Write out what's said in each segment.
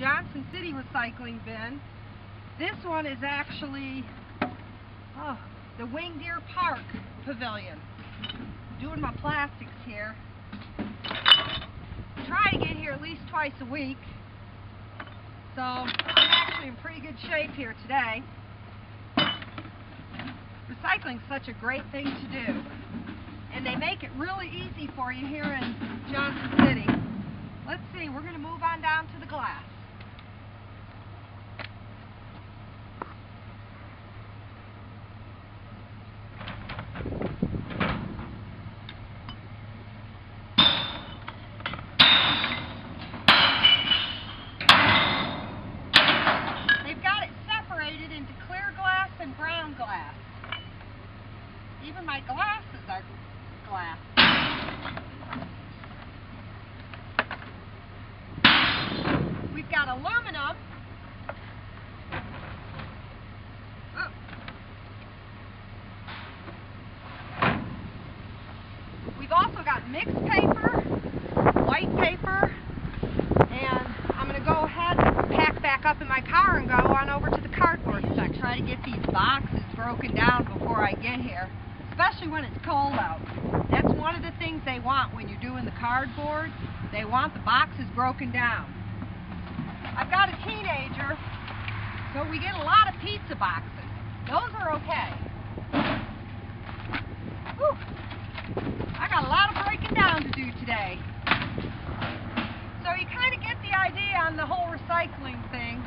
Johnson City recycling bin. This one is actually the Wing Deer Park Pavilion. Doing my plastics here. Try to get here at least twice a week. So I'm actually in pretty good shape here today. Recycling is such a great thing to do. And they make it really easy for you here in Johnson City. Let's see, we're going to move on down to the glass. They've got it separated into clear glass and brown glass. Even my glasses are glass. We've got aluminum. We've also got mixed paper, white paper, and I'm going to go ahead and pack back up in my car and go on over to the cardboard section. Try to get these boxes broken down before I get here, especially when it's cold out. That's one of the things they want when you're doing the cardboard. They want the boxes broken down. I've got a teenager, so we get a lot of pizza boxes. Those are okay. Whew. I got a lot of breaking down to do today. So you kind of get the idea on the whole recycling thing.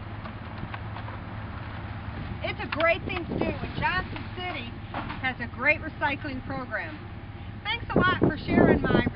It's a great thing to do, and Johnson City has a great recycling program. Thanks a lot for sharing my